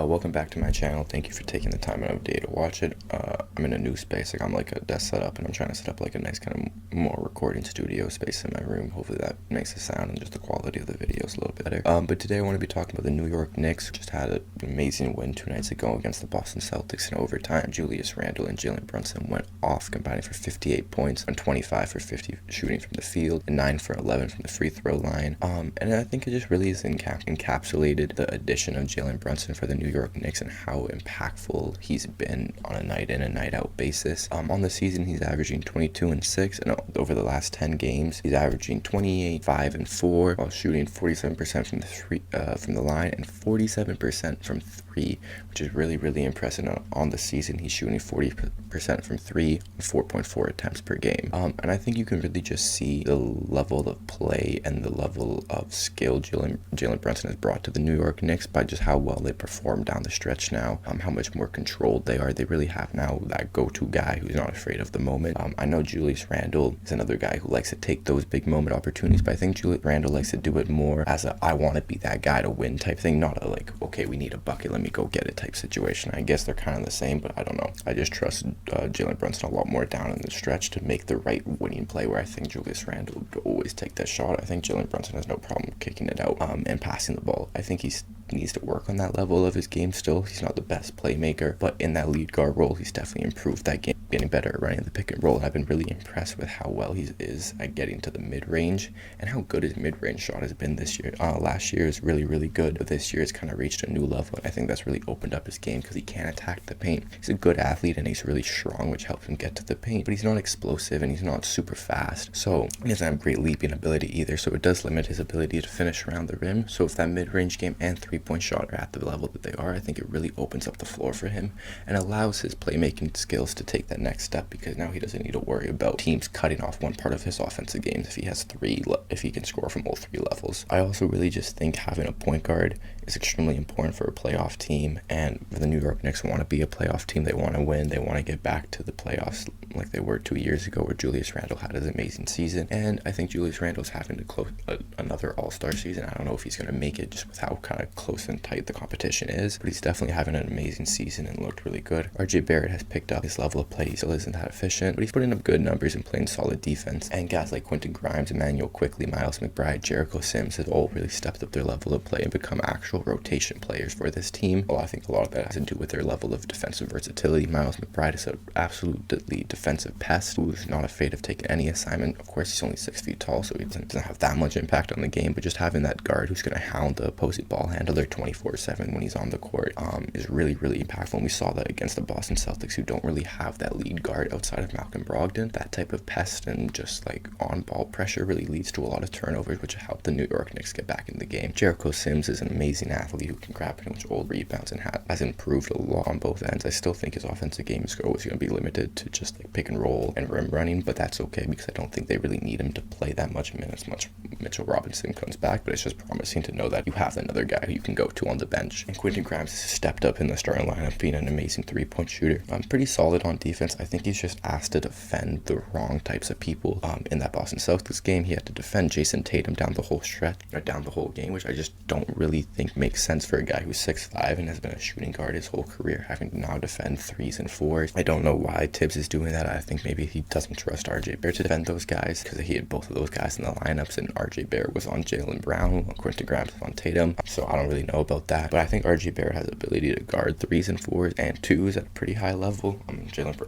Welcome back to my channel. Thank you for taking the time out of day to watch it. I'm in a new space. I'm like a desk setup, and I'm trying to set up like a nice kind of more recording studio space in my room. Hopefully that makes the sound and just the quality of the videos a little bit better. But today I want to be talking about the New York Knicks. Just had an amazing win 2 nights ago against the Boston Celtics in overtime. Julius Randle and Jalen Brunson went off, combining for 58 points on 25 for 50 shooting from the field and 9 for 11 from the free throw line. And I think it just really is encapsulated the addition of Jalen Brunson for the New York Knicks and how impactful he's been on a night in and night out basis. On the season, he's averaging 22 and 6, and over the last 10 games, he's averaging 28, 5 and 4, while shooting 47% from the line and 47% from 3, which is really impressive. On the season, he's shooting 40% from 3, 4.4 attempts per game. And I think you can really just see the level of play and the level of skill Jalen Brunson has brought to the New York Knicks by just how well they perform down the stretch now, how much more controlled they are. They really have now that go-to guy who's not afraid of the moment. I know Julius Randle is another guy who likes to take those big moment opportunities, but I think Julius Randle likes to do it more as a I want to be that guy to win type thing, not a like, okay, we need a bucket, let me go get it type situation. I guess they're kind of the same, but I don't know. I just trust Jalen Brunson a lot more down in the stretch to make the right winning play, where I think Julius Randle would always take that shot. I think Jalen Brunson has no problem kicking it out and passing the ball. I think he needs to work on that level of his game still. He's not the best playmaker, but in that lead guard role, he's definitely improved that game, getting better at running the pick and roll. And I've been really impressed with how well he is at getting to the mid-range and how good his mid-range shot has been this year. Last year is really good, but this year it's kind of reached a new level, and I think that's really opened up his game because he can attack the paint. He's a good athlete and he's really strong, which helps him get to the paint, but he's not explosive and he's not super fast, so he doesn't have great leaping ability either, so it does limit his ability to finish around the rim. So if that mid-range game and three-point shot are at the level that they are, I think it really opens up the floor for him and allows his playmaking skills to take that next step, because now he doesn't need to worry about teams cutting off one part of his offensive games if he can score from all 3 levels. I also really just think having a point guard is extremely important for a playoff team, and the New York Knicks want to be a playoff team. They want to win. They want to get back to the playoffs like they were 2 years ago, where Julius Randle had his amazing season, and I think Julius Randle's having to close another all-star season. I don't know if he's going to make it just with how kind of close and tight the competition is, but he's definitely having an amazing season and looked really good. RJ Barrett has picked up his level of play. He still isn't that efficient, but he's putting up good numbers and playing solid defense, and guys like Quentin Grimes, Emmanuel Quickly, Miles McBride, Jericho Sims have all really stepped up their level of play and become actual rotation players for this team. Well, I think a lot of that has to do with their level of defensive versatility. Miles McBride is an absolutely defensive pest who's not afraid of taking any assignment. Of course, he's only 6 feet tall, so he doesn't have that much impact on the game, but just having that guard who's going to hound the opposing ball handler 24/7 when he's on the court is really impactful. And we saw that against the Boston Celtics, who don't really have that lead guard outside of Malcolm Brogdon. That type of pest and just like on-ball pressure really leads to a lot of turnovers, which helped the New York Knicks get back in the game. Jericho Sims is an amazing athlete who can grab pretty much all rebounds and has improved a lot on both ends. I still think his offensive game is always going to be limited to just like pick and roll and rim running, but that's okay because I don't think they really need him to play that much minutes once Mitchell Robinson comes back. But it's just promising to know that you have another guy who you can go to on the bench. And Quentin Grimes has stepped up in the starting lineup, being an amazing 3-point shooter. Pretty solid on defense. I think he's just asked to defend the wrong types of people. In that Boston Celtics game, he had to defend Jason Tatum down the whole stretch, or down the whole game, which I just don't really think makes sense for a guy who's 6'5" and has been a shooting guard his whole career, having to now defend 3s and 4s. I don't know why Tibbs is doing that. I think maybe he doesn't trust RJ Barrett to defend those guys, because he had both of those guys in the lineups, and RJ Barrett was on Jaylen Brown, while Quentin Grimes was on Tatum. So I don't really know about that, but I think RJ Barrett has the ability to guard 3s and 4s and 2s at a pretty high level.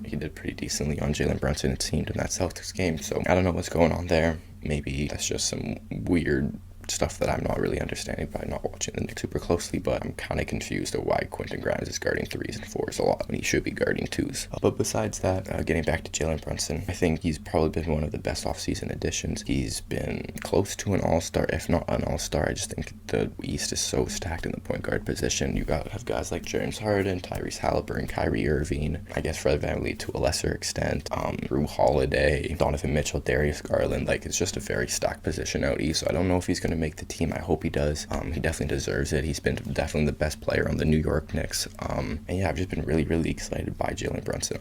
He did pretty decently on Jalen Brunson, it seemed, in that Celtics game. So I don't know what's going on there. Maybe that's just some weird stuff that I'm not really understanding by not watching the Knicks super closely, but I'm kind of confused at why Quentin Grimes is guarding 3s and 4s a lot when he should be guarding 2s. But besides that, getting back to Jalen Brunson, I think he's probably been one of the best offseason additions. He's been close to an all-star, if not an all-star. I just think the East is so stacked in the point guard position. You have guys like James Harden, Tyrese Halliburton, Kyrie Irving, I guess Fred VanVleet to a lesser extent, Drew Holiday, Donovan Mitchell, Darius Garland. Like, it's just a very stacked position out East, so I don't know if he's going to make the team. I hope he does. He definitely deserves it. He's been definitely the best player on the New York Knicks. And yeah, I've just been really excited by Jalen Brunson.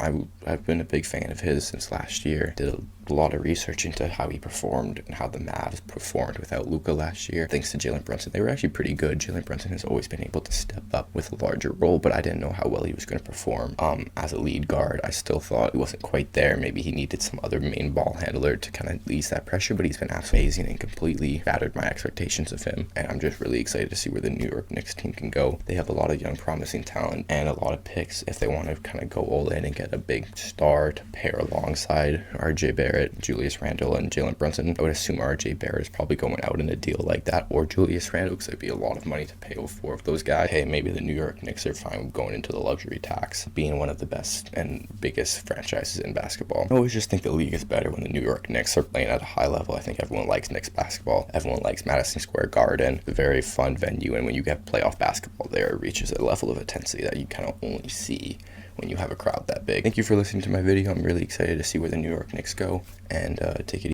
I've been a big fan of his since last year. Did a lot of research into how he performed and how the Mavs performed without Luka last year. Thanks to Jalen Brunson, they were actually pretty good. Jalen Brunson has always been able to step up with a larger role, but I didn't know how well he was going to perform as a lead guard. I still thought he wasn't quite there. Maybe he needed some other main ball handler to kind of ease that pressure, but he's been absolutely amazing and completely battered my expectations of him. And I'm just really excited to see where the New York Knicks team can go. They have a lot of young promising talent and a lot of picks if they want to kind of go all in and get a big star to pair alongside RJ Barrett, Julius Randle, and Jalen Brunson. I would assume RJ Barrett is probably going out in a deal like that, or Julius Randle, because it'd be a lot of money to pay for of those guys. Hey, maybe the New York Knicks are fine with going into the luxury tax, being one of the best and biggest franchises in basketball. I always just think the league is better when the New York Knicks are playing at a high level. I think everyone likes Knicks basketball. Everyone likes Madison Square Garden. It's a very fun venue, and when you get playoff basketball there, it reaches a level of intensity that you kind of only see when you have a crowd that big. Thank you for listening to my video. I'm really excited to see where the New York Knicks go, and take it easy.